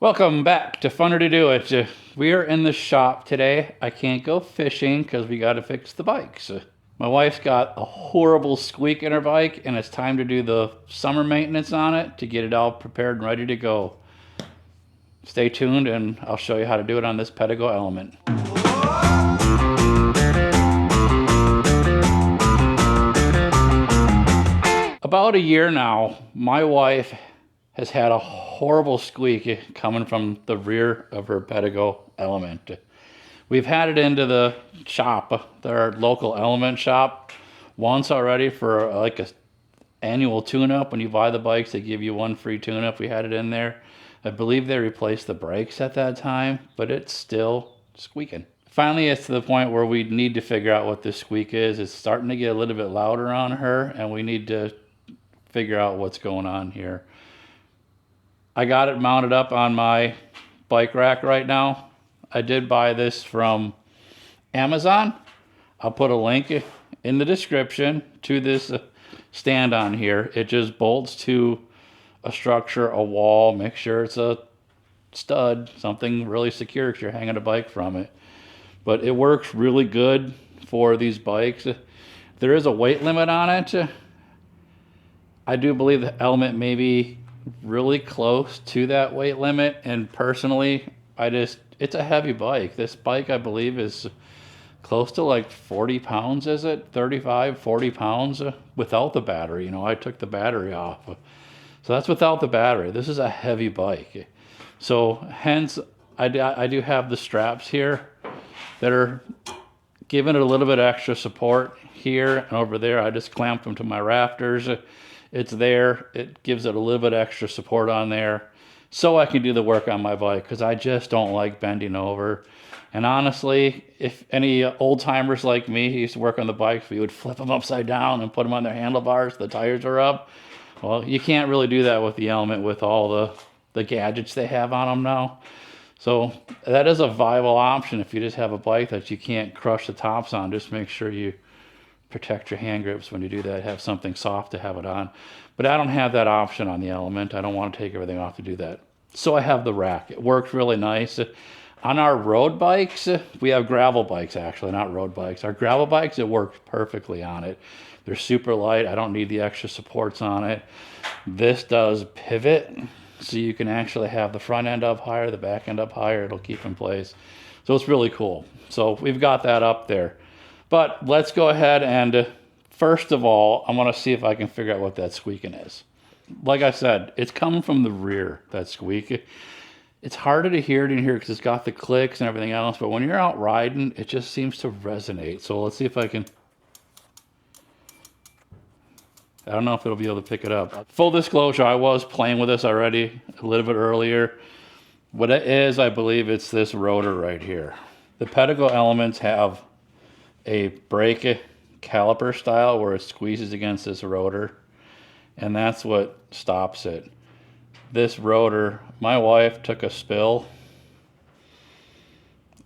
Welcome back to Funner to Do It. We are in the shop today. I can't go fishing because we got to fix the bikes. My wife's got a horrible squeak in her bike, and it's time to do the summer maintenance on it to get it all prepared and ready to go. Stay tuned, and I'll show you how to do it on this Pedego Element. About a year now, my wife has had a horrible squeak coming from the rear of her Pedego Element. We've had it into the shop, our local Element shop, once already for like a annual tune-up. When you buy the bikes, they give you one free tune-up. We had it in there. I believe they replaced the brakes at that time, but it's still squeaking. Finally, it's to the point where we need to figure out what this squeak is. It's starting to get a little bit louder on her, and we need to figure out what's going on here. I got it mounted up on my bike rack right now. I did buy this from Amazon. I'll put a link in the description to this stand on here. It just bolts to a structure, a wall. Make sure it's a stud, something really secure because you're hanging a bike from it. But it works really good for these bikes. There is a weight limit on it. I do believe the Element may be really close to that weight limit, and personally, it's a heavy bike. This bike, I believe, is close to like 40 pounds, is it? 35, 40 pounds without the battery. You know, I took the battery off. So that's without the battery. This is a heavy bike. So hence, I do have the straps here that are giving it a little bit extra support here and over there. I just clamped them to my rafters. It's there. It gives it a little bit extra support on there so I can do the work on my bike, because I just don't like bending over. And honestly, if any old timers like me who used to work on the bikes, we would flip them upside down and put them on their handlebars. The tires are up. Well, you can't really do that with the Element with all the gadgets they have on them now. So that is a viable option if you just have a bike that you can't crush the tops on. Just make sure you protect your hand grips when you do that. Have something soft to have it on. But I don't have that option on the Element. I don't want to take everything off to do that. So I have the rack. It works really nice. On our road bikes, we have gravel bikes actually, not road bikes. Our gravel bikes, it works perfectly on it. They're super light. I don't need the extra supports on it. This does pivot, so you can actually have the front end up higher, the back end up higher. It'll keep in place. So it's really cool. So we've got that up there. But let's go ahead and first of all, I'm going to see if I can figure out what that squeaking is. Like I said, it's coming from the rear, that squeak. It's harder to hear it in here because it's got the clicks and everything else, but when you're out riding, it just seems to resonate. So let's see if I can... I don't know if it'll be able to pick it up. Full disclosure, I was playing with this already a little bit earlier. What it is, I believe it's this rotor right here. The Pedego Elements have a brake caliper style where it squeezes against this rotor, and that's what stops it. This rotor, my wife took a spill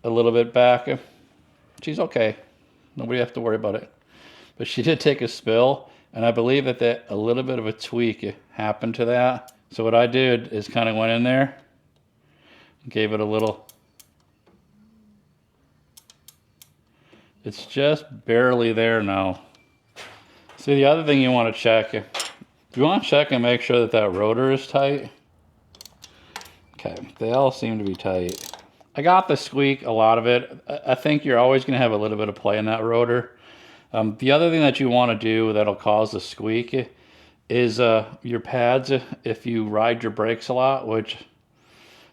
a little bit back. She's okay. Nobody has to worry about it. But she did take a spill, and I believe that a little bit of a tweak happened to that. So what I did is kind of went in there, gave it a little... It's just barely there now. See, the other thing you want to check, you want to check and make sure that that rotor is tight. Okay, they all seem to be tight. I got the squeak, a lot of it. I think you're always going to have a little bit of play in that rotor. The other thing that you want to do that'll cause the squeak is your pads. If you ride your brakes a lot, which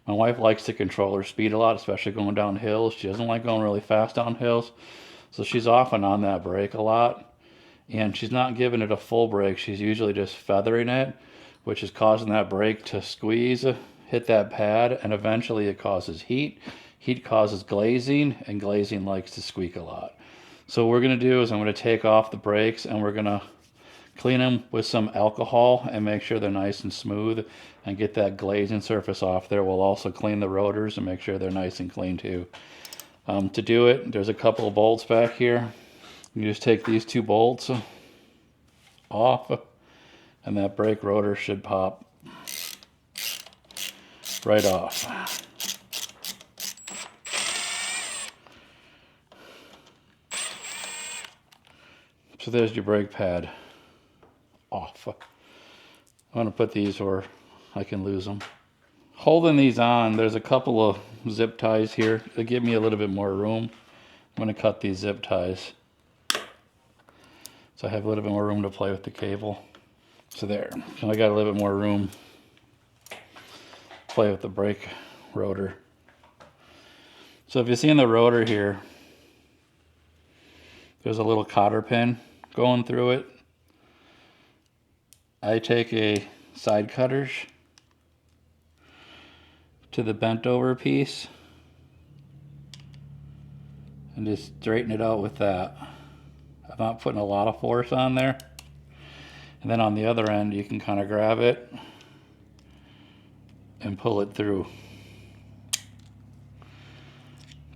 my wife likes to control her speed a lot, especially going down hills. She doesn't like going really fast down hills. So she's often on that brake a lot, and she's not giving it a full brake. She's usually just feathering it, which is causing that brake to squeeze, hit that pad, and eventually it causes heat. Heat causes glazing, and glazing likes to squeak a lot. So what we're going to do is I'm going to take off the brakes, and we're going to clean them with some alcohol and make sure they're nice and smooth and get that glazing surface off there. We'll also clean the rotors and make sure they're nice and clean too. To do it, there's a couple of bolts back here. You just take these two bolts off, and that brake rotor should pop. right off. So there's your brake pad off. I'm going to put these where I can lose them. Holding these on, there's a couple of zip ties here that give me a little bit more room. I'm going to cut these zip ties so I have a little bit more room to play with the cable. So there, so I got a little bit more room to play with the brake rotor. So if you see in the rotor here, there's a little cotter pin going through it. I take a side cutters to the bent over piece and just straighten it out with that. I'm not putting a lot of force on there. And then on the other end, you can kind of grab it and pull it through.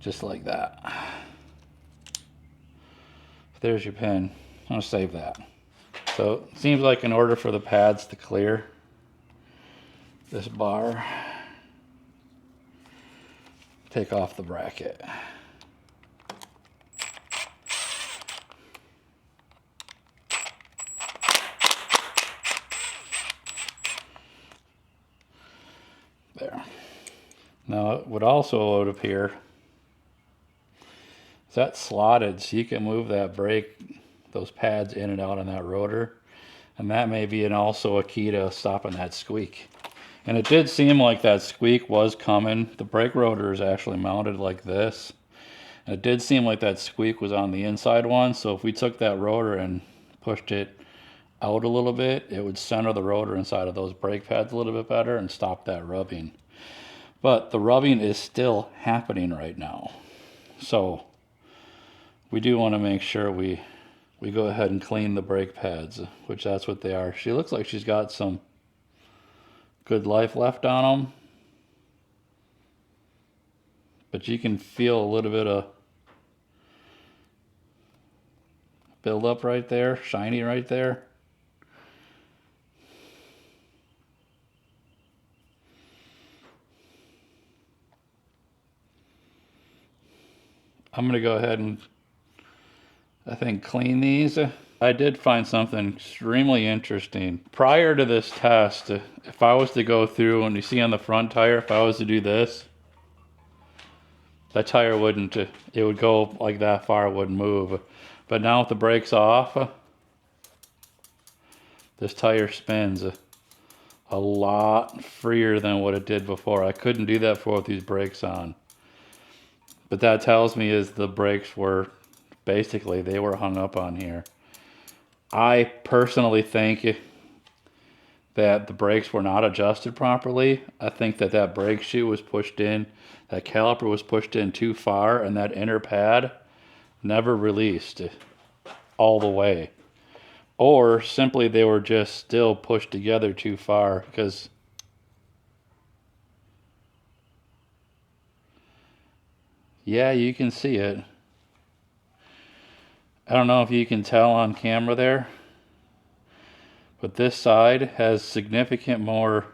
Just like that. There's your pin. I'm going to save that. So it seems like in order for the pads to clear this bar, take off the bracket. There. Now it would also appear that's slotted, so you can move that brake, those pads in and out on that rotor, and that may be also a key to stopping that squeak. And it did seem like that squeak was coming. The brake rotor is actually mounted like this, and it did seem like that squeak was on the inside one. So if we took that rotor and pushed it out a little bit, it would center the rotor inside of those brake pads a little bit better and stop that rubbing. But the rubbing is still happening right now, so we do want to make sure we go ahead and clean the brake pads, which that's what they are. She looks like she's got some good life left on them, but you can feel a little bit of build-up right there, shiny right there. I'm going to go ahead and, I think, clean these. I did find something extremely interesting. Prior to this test, if I was to go through, and you see on the front tire, if I was to do this, that tire wouldn't, it would go like that far, it wouldn't move. But now with the brakes off, this tire spins a lot freer than what it did before. I couldn't do that before with these brakes on. But that tells me is the brakes were, basically, they were hung up on here. I personally think that the brakes were not adjusted properly. I think that that brake shoe was pushed in, that caliper was pushed in too far, and that inner pad never released all the way. Or simply they were just still pushed together too far, because yeah, you can see it. I don't know if you can tell on camera there, but this side has significant more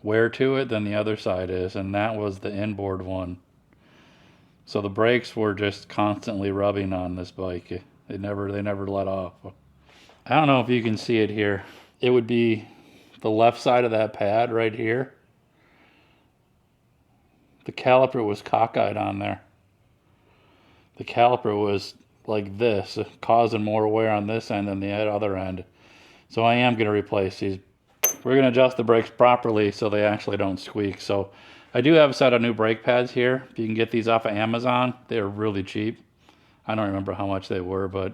wear to it than the other side is, and that was the inboard one. So the brakes were just constantly rubbing on this bike. They never let off. I don't know if you can see it here. It would be the left side of that pad right here. The caliper was cockeyed on there. The caliper was like this, causing more wear on this end than the other end. So I am going to replace these. We're going to adjust the brakes properly so they actually don't squeak. So I do have a set of new brake pads here. If you can get these off of Amazon, they're really cheap. I don't remember how much they were, but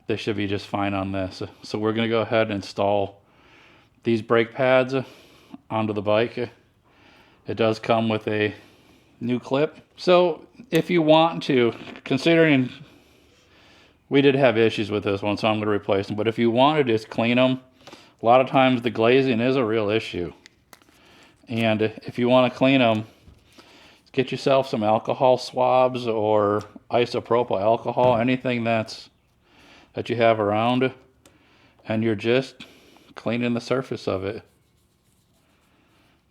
they should be just fine on this. So we're going to go ahead and install these brake pads onto the bike. It does come with a new clip. So if you want to, considering we did have issues with this one, so I'm going to replace them. But if you want to just clean them, a lot of times the glazing is a real issue. And if you want to clean them, get yourself some alcohol swabs or isopropyl alcohol, anything that you have around, and you're just cleaning the surface of it.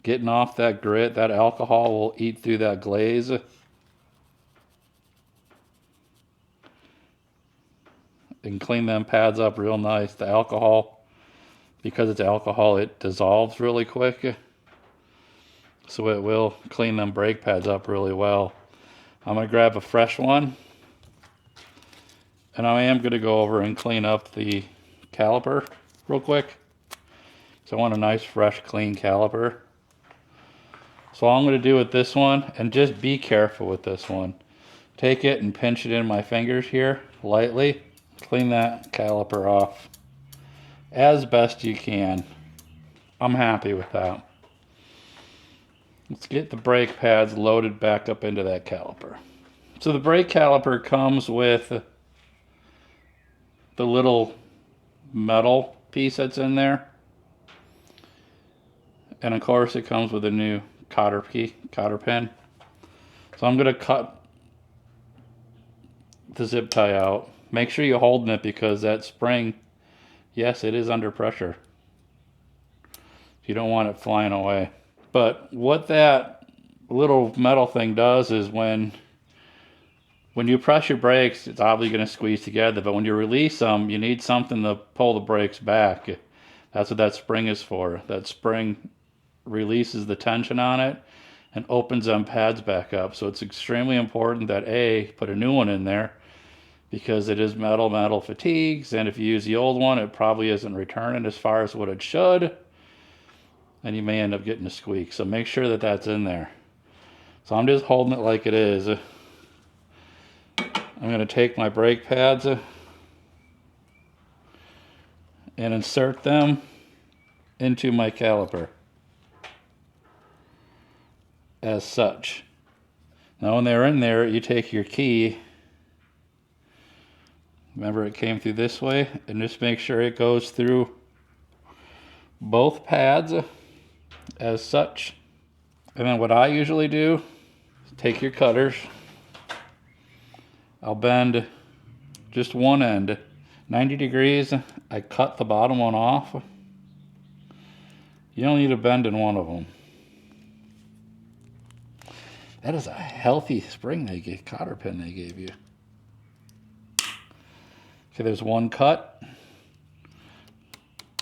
getting off that grit. That alcohol will eat through that glaze. And clean them pads up real nice. The alcohol, because it's alcohol, it dissolves really quick. So it will clean them brake pads up really well. I'm going to grab a fresh one. And I am going to go over and clean up the caliper real quick. So I want a nice, fresh, clean caliper. So all I'm going to do with this one, and just be careful with this one. Take it and pinch it in my fingers here, lightly. Clean that caliper off as best you can. I'm happy with that. Let's get the brake pads loaded back up into that caliper. So the brake caliper comes with the little metal piece that's in there. And of course it comes with a new cotter pin. So I'm going to cut the zip tie out. Make sure you're holding it because that spring, yes, it is under pressure. You don't want it flying away. But what that little metal thing does is when you press your brakes, it's obviously going to squeeze together. But when you release them, you need something to pull the brakes back. That's what that spring is for. That spring releases the tension on it and opens them pads back up. So it's extremely important that put a new one in there, because it is metal fatigues, and if you use the old one, it probably isn't returning as far as what it should, and you may end up getting a squeak. So make sure that that's in there. So I'm just holding it like it is. I'm going to take my brake pads and insert them into my caliper as such. Now when they're in there, you take your key. Remember, it came through this way, and just make sure it goes through both pads as such. And then what I usually do is take your cutters. I'll bend just one end 90 degrees. I cut the bottom one off. You don't need to bend in one of them. That is a healthy spring cotter pin they gave you. Okay, there's one cut.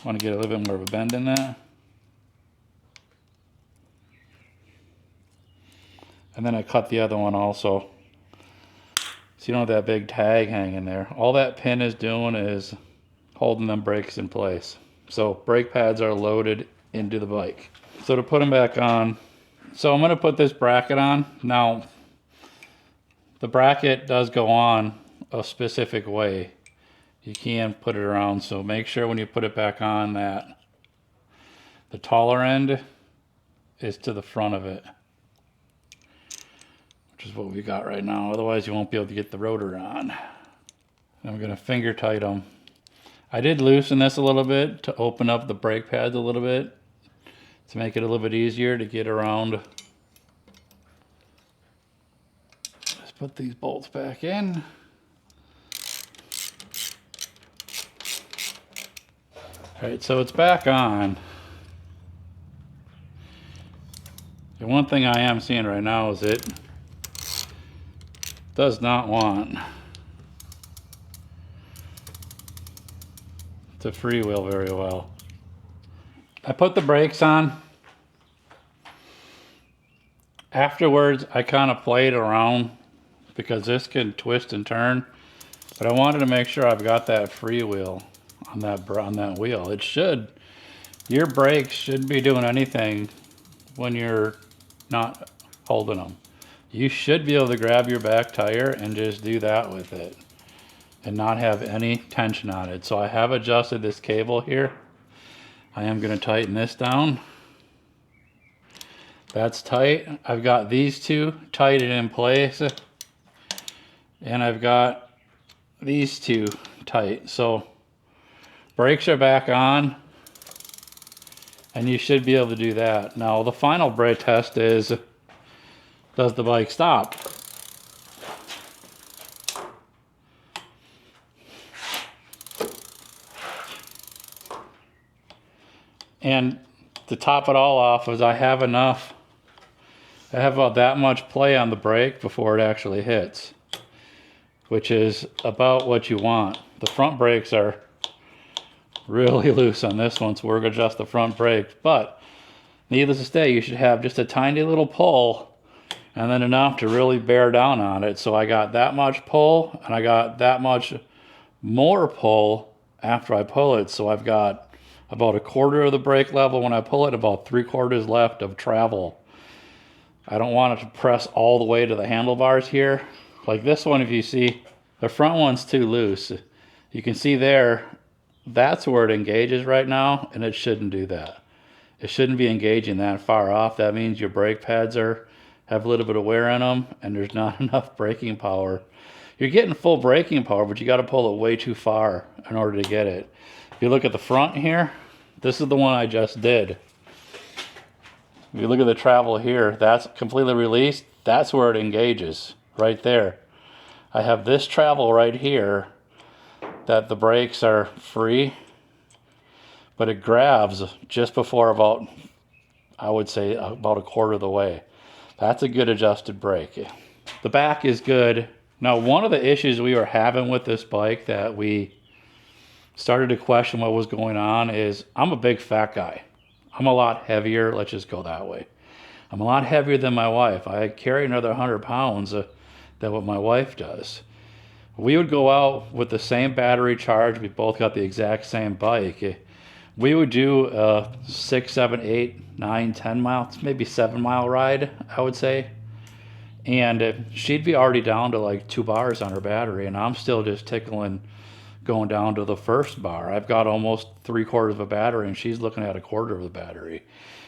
Want to get a little bit more of a bend in that. And then I cut the other one also. So you don't have that big tag hanging there. All that pin is doing is holding them brakes in place. So brake pads are loaded into the bike. So to put them back on, so I'm going to put this bracket on. Now, the bracket does go on a specific way. You can put it around, so make sure when you put it back on that the taller end is to the front of it, which is what we got right now. Otherwise you won't be able to get the rotor on. I'm going to finger tight them. I did loosen this a little bit to open up the brake pads a little bit to make it a little bit easier to get around. Let's put these bolts back in. Alright, so it's back on. The one thing I am seeing right now is it does not want to freewheel very well. I put the brakes on. Afterwards, I kind of played around because this can twist and turn, but I wanted to make sure I've got that freewheel on that wheel. It should. Your brakes shouldn't be doing anything when you're not holding them. You should be able to grab your back tire and just do that with it and not have any tension on it. So I have adjusted this cable here. I am going to tighten this down. That's tight. I've got these two tightened in place, and I've got these two tight. So brakes are back on, and you should be able to do that. Now the final brake test is, does the bike stop? And to top it all off is I have about that much play on the brake before it actually hits, which is about what you want. The front brakes are really loose on this one, so we're going to adjust the front brakes. But needless to say, you should have just a tiny little pull and then enough to really bear down on it. So I got that much pull and I got that much more pull after I pull it. So I've got about a quarter of the brake level when I pull it, about 3/4 left of travel. I don't want it to press all the way to the handlebars here. Like this one, if you see, the front one's too loose. You can see there, that's where it engages right now, and it shouldn't do that. It shouldn't be engaging that far off. That means your brake pads have a little bit of wear in them, and there's not enough braking power. You're getting full braking power, but you got to pull it way too far in order to get it. If you look at the front here, this is the one I just did. If you look at the travel here, that's completely released. That's where it engages, right there. I have this travel right here that the brakes are free, but it grabs just before about, I would say, about a quarter of the way. That's a good adjusted brake. The back is good. Now, one of the issues we were having with this bike that we started to question what was going on is I'm a big fat guy. I'm a lot heavier. Let's just go that way. I'm a lot heavier than my wife. I carry another 100 pounds than what my wife does. We would go out with the same battery charge. We both got the exact same bike. We would do a 6, 7, 8, 9, 10 miles, maybe 7-mile ride, I would say. And she'd be already down to like 2 bars on her battery, and I'm still just tickling going down to the first bar. I've got almost 3/4 of a battery, and she's looking at a quarter of the battery.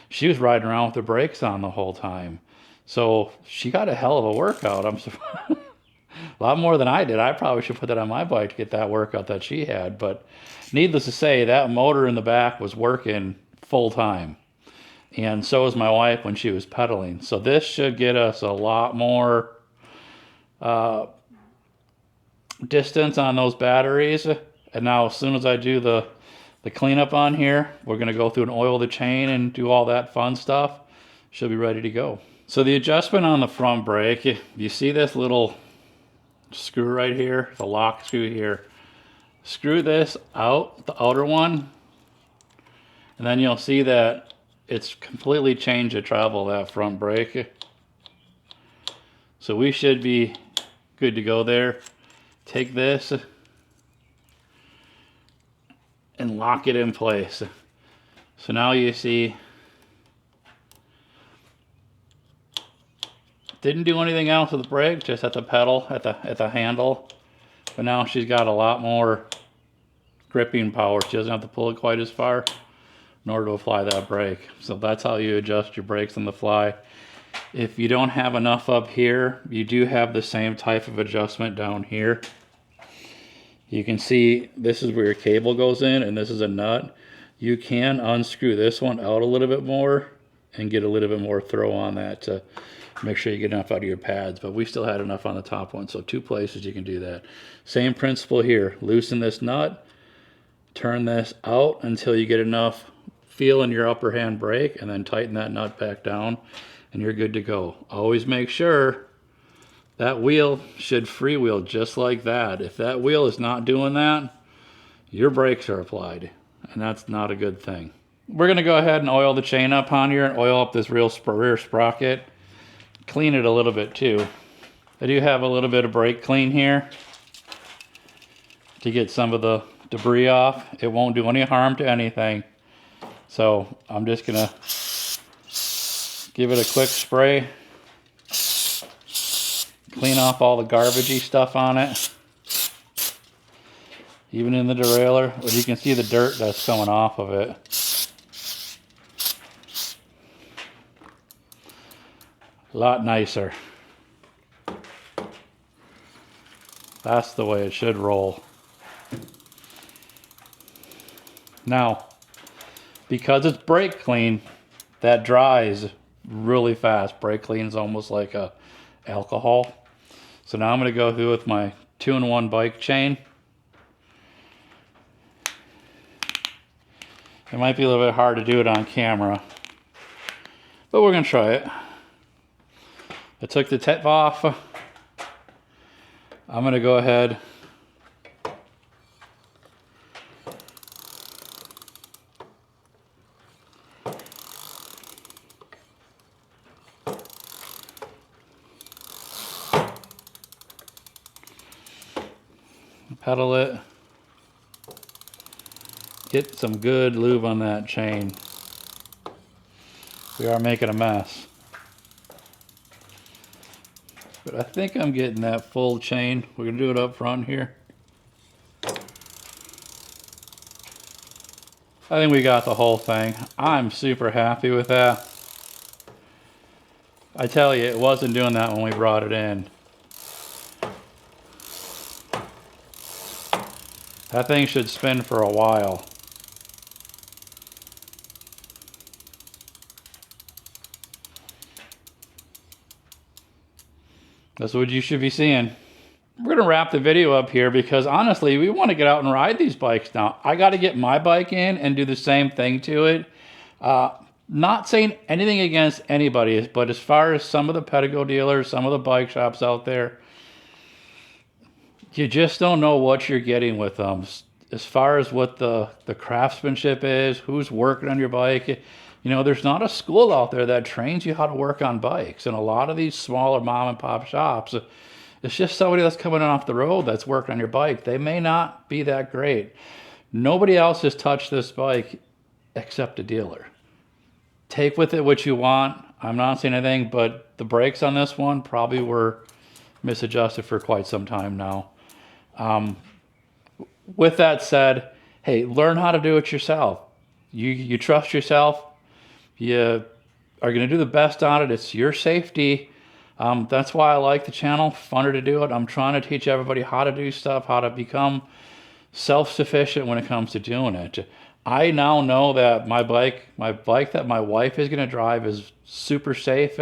She was riding around with the brakes on the whole time. So she got a hell of a workout. I'm surprised. A lot more than I did. I probably should put that on my bike to get that workout that she had. But needless to say, that motor in the back was working full time. And so was my wife when she was pedaling. So this should get us a lot more distance on those batteries. And now as soon as I do the cleanup on here, we're going to go through and oil the chain and do all that fun stuff. Should be ready to go. So the adjustment on the front brake, you see this little screw right here, the lock screw here. Screw this out, the outer one, and then you'll see that it's completely changed the travel of that front brake. So we should be good to go there. Take this and lock it in place. So now you see, didn't do anything else with the brake, just at the pedal, at the handle. But now she's got a lot more gripping power. She doesn't have to pull it quite as far in order to apply that brake. So that's how you adjust your brakes on the fly. If you don't have enough up here, you do have the same type of adjustment down here. You can see this is where your cable goes in, and this is a nut. You can unscrew this one out a little bit more and get a little bit more throw on that to make sure you get enough out of your pads. But we still had enough on the top one, so 2 places you can do that. Same principle here. Loosen this nut, turn this out until you get enough feel in your upper hand brake, and then tighten that nut back down, and you're good to go. Always make sure that wheel should freewheel just like that. If that wheel is not doing that, your brakes are applied, and that's not a good thing. We're going to go ahead and oil the chain up on here and oil up this rear sprocket. Clean it a little bit too. I do have a little bit of brake clean here to get some of the debris off. It won't do any harm to anything. So I'm just going to give it a quick spray. Clean off all the garbagey stuff on it. Even in the derailleur, but you can see the dirt that's coming off of it. A lot nicer. That's the way it should roll. Now, because it's brake clean, that dries really fast. Brake clean is almost like a alcohol. So now I'm going to go through with my 2-in-1 bike chain. It might be a little bit hard to do it on camera, but we're gonna try it. I took the tip off. I'm gonna go ahead pedal it. Get some good lube on that chain. We are making a mess. But I think I'm getting that full chain. We're gonna do it up front here. I think we got the whole thing. I'm super happy with that. I tell you, it wasn't doing that when we brought it in. That thing should spin for a while. That's what you should be seeing. We're gonna wrap the video up here because honestly, we want to get out and ride these bikes now. I got to get my bike in and do the same thing to it. Not saying anything against anybody, but as far as some of the Pedego dealers, some of the bike shops out there, you just don't know what you're getting with them. As far as what the craftsmanship is, who's working on your bike. You know, there's not a school out there that trains you how to work on bikes. And a lot of these smaller mom and pop shops, it's just somebody that's coming off the road that's working on your bike. They may not be that great. Nobody else has touched this bike except a dealer. Take with it what you want. I'm not saying anything, but the brakes on this one probably were misadjusted for quite some time now. With that said, hey, learn how to do it yourself. You trust yourself. You are going to do the best on it. It's your safety. That's why I like the channel. Funner to do it. I'm trying to teach everybody how to do stuff, how to become self-sufficient when it comes to doing it. I now know that my bike that my wife is going to drive is super safe.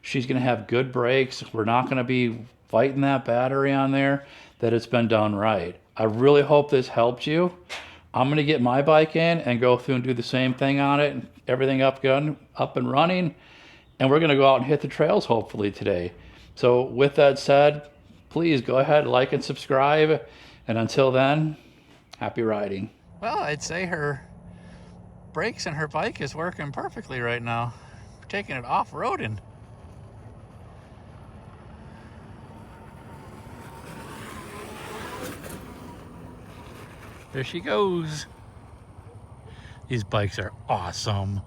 She's going to have good brakes. We're not going to be fighting that battery on there, that it's been done right. I really hope this helped you. I'm going to get my bike in and go through and do the same thing on it. And everything up and running. And we're going to go out and hit the trails hopefully today. So with that said, please go ahead, like and subscribe. And until then, happy riding. Well, I'd say her brakes and her bike is working perfectly right now. We're taking it off-roading. There she goes. These bikes are awesome.